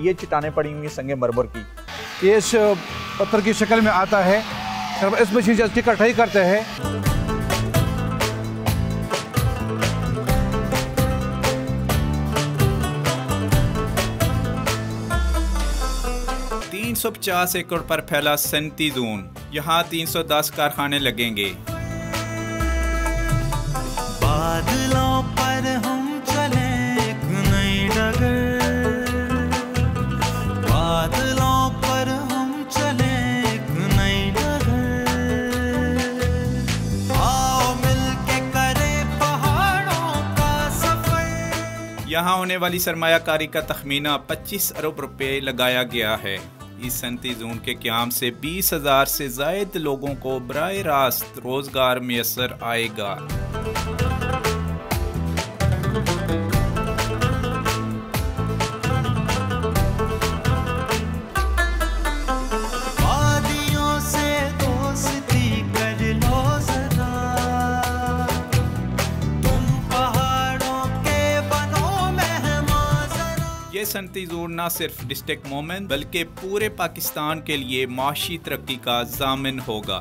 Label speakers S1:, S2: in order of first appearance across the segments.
S1: ये चट्टानें पड़ी हुई संगे मरमर की,
S2: ये इस पत्थर की शक्ल में आता है। इस मशीन से इसकी कटाई करते हैं।
S3: तीन 350 एकड़ पर फैला सनती जोन, यहाँ 310 कारखाने लगेंगे।
S4: बादलों पर हम चले एक नई डगर, बादलों पर हम चले एक नई डगर, आओ मिलके करें पहाड़ों का सफर।
S3: यहाँ होने वाली सरमायाकारी का तखमीना 25 अरब रुपए लगाया गया है। इस सनती जोन के क़याम से 20,000 से ज़ायद लोगों को बराह रास्त रोज़गार मैसर आएगा। ये सनती जोन न सिर्फ डिस्ट्रिक्ट मोमेंट बल्कि पूरे पाकिस्तान के लिए माशी तरक्की का ज़ामिन होगा।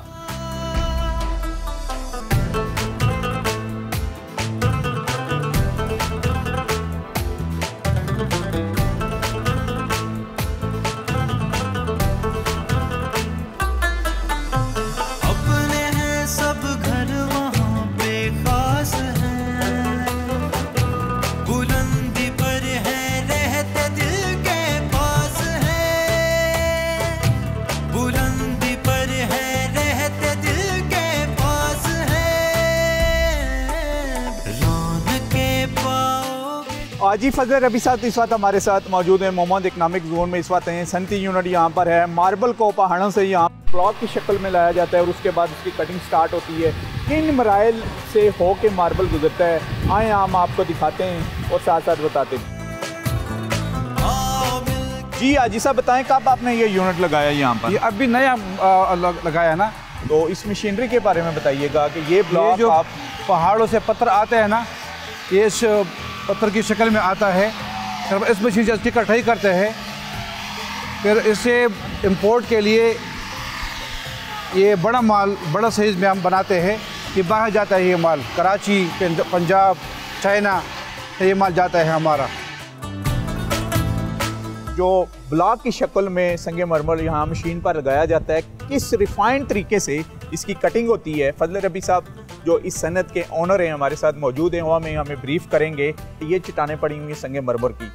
S4: अपने हैं सब घर वहाँ पे खास हैं, बुलंदी पर है रहते दिल के पास है, बुलंदी पर है रहते दिल के पास है, रौनके पाओगे।
S1: आज ही फजल रबी साहब इस वक्त हमारे साथ मौजूद है। मोहम्मद इकनॉमिक जोन में इस वक्त हैं। सनती यूनिट यहाँ पर है। मार्बल को पहाड़ों से यहाँ ब्लॉक की शक्ल में लाया जाता है और उसके बाद उसकी कटिंग स्टार्ट होती है। किन मराइल से हो के मार्बल गुजरता है, आए हम आपको दिखाते हैं और साथ साथ बताते हैं। जी हाजी साहब बताएं, कब आपने ये यूनिट लगाया यहाँ पर?
S2: ये अभी नया लगाया ना,
S1: तो इस मशीनरी के बारे में बताइएगा कि ये ब्लॉक
S2: जो
S1: आप
S2: पहाड़ों से पत्थर आते हैं ना, ये इस पत्थर की शक्ल में आता है। इस मशीन से इसकी कटाई करते हैं। फिर इसे इंपोर्ट के लिए ये बड़ा माल बड़ा साइज़ में हम बनाते हैं। ये बाहर जाता है, ये माल कराची, पंजाब, चाइना ये माल जाता है हमारा।
S1: जो ब्लॉक की शक्ल में संगे मरमर यहाँ मशीन पर लगाया जाता है, किस रिफाइंड तरीके से इसकी कटिंग होती है, फजल रबी साहब जो इस सनत के ओनर हैं हमारे साथ मौजूद हैं, वो हमें ब्रीफ करेंगे। ये चट्टानें पड़ी हुई संगे मरमर की,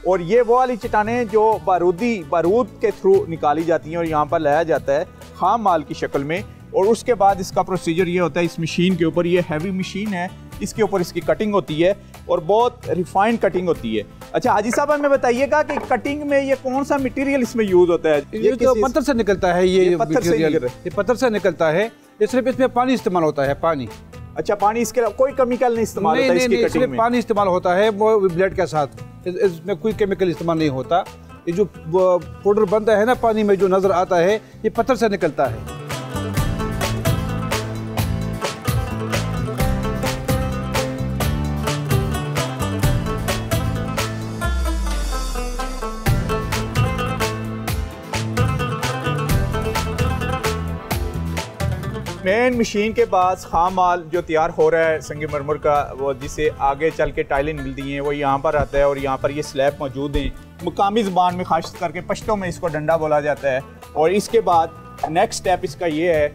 S1: और ये वो वाली चट्टानें जो बारूद के थ्रू निकाली जाती हैं और यहाँ पर लाया जाता है खाम माल की शक्ल में। और उसके बाद इसका प्रोसीजर ये होता है, इस मशीन के ऊपर, ये हैवी मशीन है, इसके ऊपर इसकी कटिंग होती है और बहुत रिफाइंड कटिंग होती है। अच्छा हाजी साहब हमें बताइएगा कि कटिंग में ये कौन सा मटेरियल इसमें यूज होता है?
S2: ये तो पत्थर से निकलता है। ये पत्थर से निकलता है। ये सिर्फ इसमें पानी इस्तेमाल होता है, पानी।
S1: अच्छा, पानी, इसके अलावा कोई केमिकल नहीं इस्तेमाल होता इसकी कटिंग में?
S2: पानी इस्तेमाल होता है वो ब्लेड के साथ। इसमें कोई केमिकल इस्तेमाल नहीं होता। ये जो पाउडर बनता है ना पानी में जो नजर आता है, ये पत्थर से निकलता है।
S1: मेन मशीन के पास खाम माल जो तैयार हो रहा है संगे मरमर का, वो जिसे आगे चल के टाइलें मिलती हैं, वो यहाँ पर आता है और यहाँ पर ये स्लैब मौजूद हैं। मुकामी ज़बान में खास करके पश्तो में इसको डंडा बोला जाता है। और इसके बाद नेक्स्ट स्टेप इसका ये है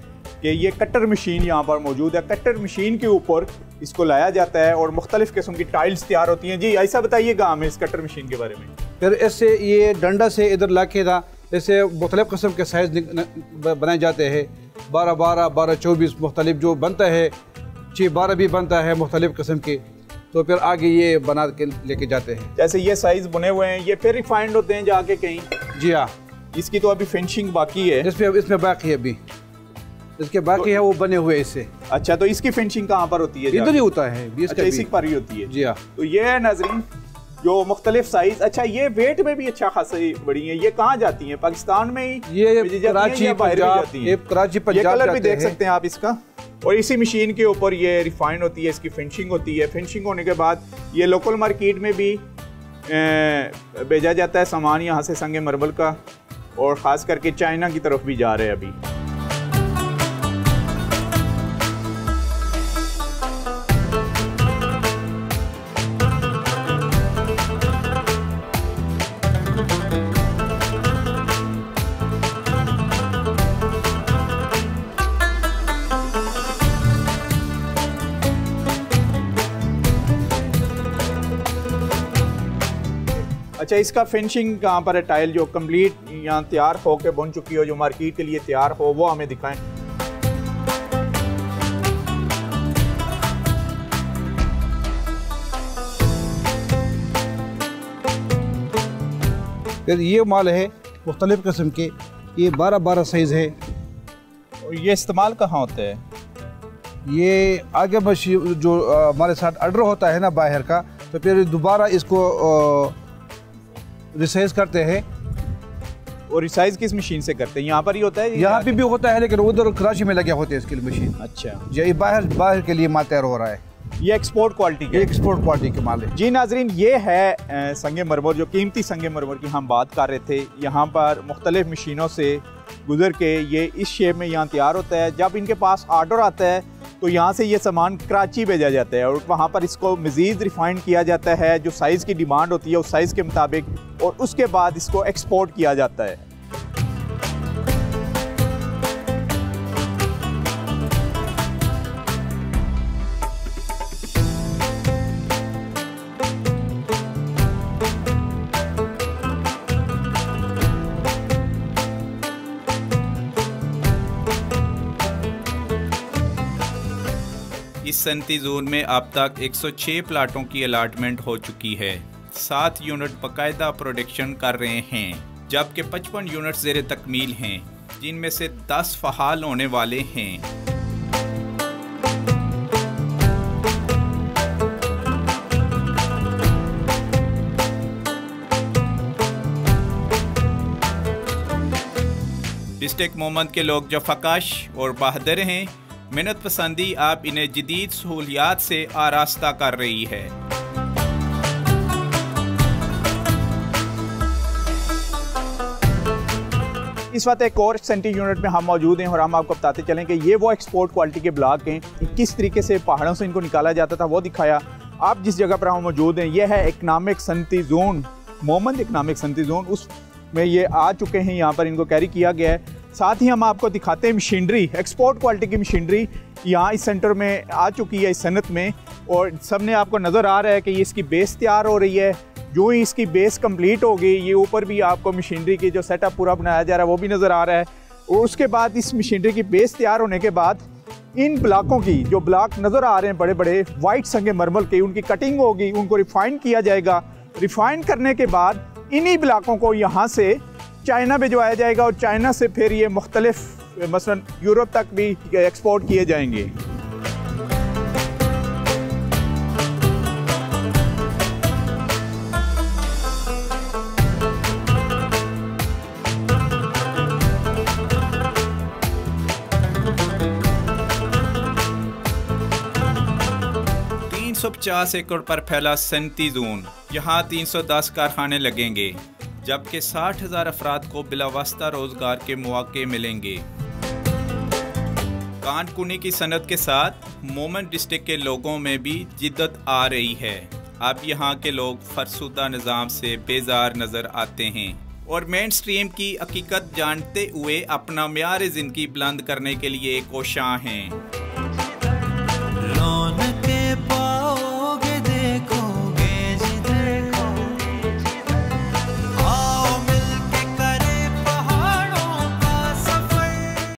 S1: कि ये कटर मशीन यहाँ पर मौजूद है। कटर मशीन के ऊपर इसको लाया जाता है और मुख्तलिफ़ किस्म की टाइल्स तैयार होती हैं। जी ऐसा बताइएगा हमें इस कटर मशीन के बारे में।
S2: फिर इससे ये डंडा से इधर ला के था, इससे मुख्तलिफ़ किस्म के साइज़ बनाए जाते हैं। 12-12, 12-24 मुख्तलिफ जो बनता है, 6-12 भी बनता है मुख्तलिफ किस्म के। तो फिर आगे ये बना के लेके जाते हैं।
S1: जैसे ये साइज़ बने हुए हैं, ये फिर रिफाइंड होते हैं जाके कहीं?
S2: जी हाँ।
S1: इसकी तो अभी फिनिशिंग बाकी है।
S2: इसमें बाकी है, अभी इसके बाकी है वो बने हुए इससे।
S1: अच्छा, तो इसकी फिनिशिंग कहाँ पर होती है?
S2: इधर ही होता है।
S1: अच्छा, इसी पर ही होती है।
S2: जी हाँ।
S1: तो ये है नाज़रीन जो मुख्तलिफ साइज। अच्छा, ये वेट में भी अच्छा खासी बड़ी है। ये कहाँ जाती है? पाकिस्तान में ही?
S2: ये कराची, पंजाब, कराची पंजाब।
S1: ये कलर भी देख सकते हैं आप इसका। और इसी मशीन के ऊपर ये रिफाइन होती है, इसकी फिनिशिंग होती है। फिनिशिंग होने के बाद ये लोकल मार्केट में भी भेजा जाता है सामान यहाँ से संगे मरमल का, और ख़ास करके चाइना की तरफ भी जा रहे हैं अभी। अच्छा, इसका फिनिशिंग कहाँ पर है? टाइल जो कंप्लीट यहाँ तैयार हो के बन चुकी हो, जो मार्केट के लिए तैयार हो, वो हमें दिखाएं।
S2: ये माल है मुख्तलिफ किस्म के, ये 12-12 साइज़ है।
S1: ये इस्तेमाल कहाँ होता है?
S2: ये आगे मशीन जो हमारे साथ ऑर्डर होता है ना बाहर का, तो फिर दोबारा इसको रिसाइज करते हैं।
S1: और रिसाइज किस मशीन से करते हैं? यहाँ पर ही होता है?
S2: यहाँ पे भी होता है, लेकिन उधर कराची में लगे होते हैं इसके लिए मशीन।
S1: अच्छा,
S2: ये बाहर के लिए माल तैयार हो रहा है।
S1: ये एक्सपोर्ट क्वालिटी के?
S2: एक्सपोर्ट क्वालिटी के माल है
S1: जी। नाजरीन, ये है संगे मरमर, जो कीमती संगे मरमर की हम बात कर रहे थे। यहाँ पर मुख्तलिफ मशीनों से गुजर के ये इस शेप में यहाँ तैयार होता है। जब इनके पास ऑर्डर आता है तो यहाँ से ये सामान कराची भेजा जाता है, और वहाँ पर इसको मज़ीद रिफाइंड किया जाता है, जो साइज़ की डिमांड होती है उस साइज़ के मुताबिक, और उसके बाद इसको एक्सपोर्ट किया जाता है।
S3: इस सनती जोन में अब तक 106 प्लाटों की अलाटमेंट हो चुकी है। 7 यूनिट बाकायदा प्रोडक्शन कर रहे हैं, जबकि 55 यूनिट ज़ेरे तकमील हैं, जिनमें से 10 फ़हाल होने वाले हैं। डिस्ट्रिक्ट मोहम्मद के लोग जो फकाश और बहादुर हैं, मेहनत पसंदी आप इन्हें जदीद सहूलियात से आरास्ता कर रही है।
S1: इस वक्त एक और सेंटी यूनिट में हम मौजूद हैं, और हम आपको बताते चलें कि ये वो एक्सपोर्ट क्वालिटी के ब्लॉक हैं। किस तरीके से पहाड़ों से इनको निकाला जाता था वो दिखाया। आप जिस जगह पर हम मौजूद हैं, ये है इकनॉमिक सनती जोन, मोहम्मद इकनॉमिक सनती जोन। उसमें ये आ चुके हैं, यहाँ पर इनको कैरी किया गया है। साथ ही हम आपको दिखाते हैं मशीनरी, एक्सपोर्ट क्वालिटी की मशीनरी यहाँ इस सेंटर में आ चुकी है, इस सनत में, और सबने आपको नज़र आ रहा है कि ये इसकी बेस तैयार हो रही है। जो ही इसकी बेस कंप्लीट होगी, ये ऊपर भी आपको मशीनरी की जो सेटअप पूरा बनाया जा रहा है वो भी नज़र आ रहा है। और उसके बाद इस मशीनरी की बेस तैयार होने के बाद इन ब्लॉकों की, जो ब्लॉक नज़र आ रहे हैं बड़े बड़े वाइट संगे मरमल के, उनकी कटिंग होगी, उनको रिफाइंड किया जाएगा। रिफाइंड करने के बाद इन्हीं ब्लॉकों को यहाँ से चाइना भिजवाया जाएगा, और चाइना से फिर ये मुख्तलिफ मसलन यूरोप तक भी एक्सपोर्ट किए जाएंगे।
S3: $350 एकड़ पर फैला सनती जोन, यहाँ 310 कारखाने लगेंगे, जबकि 60,000 अफराद को बिलावास्ता रोजगार के मौके मिलेंगे। कानकुनी की सनत के साथ मोमेंट डिस्ट्रिक्ट के लोगों में भी जिद्दत आ रही है। अब यहाँ के लोग फरसुदा निज़ाम से बेजार नज़र आते हैं, और मेन स्ट्रीम की हकीकत जानते हुए अपना म्यार ज़िंदगी बुलंद करने के लिए कोशां हैं।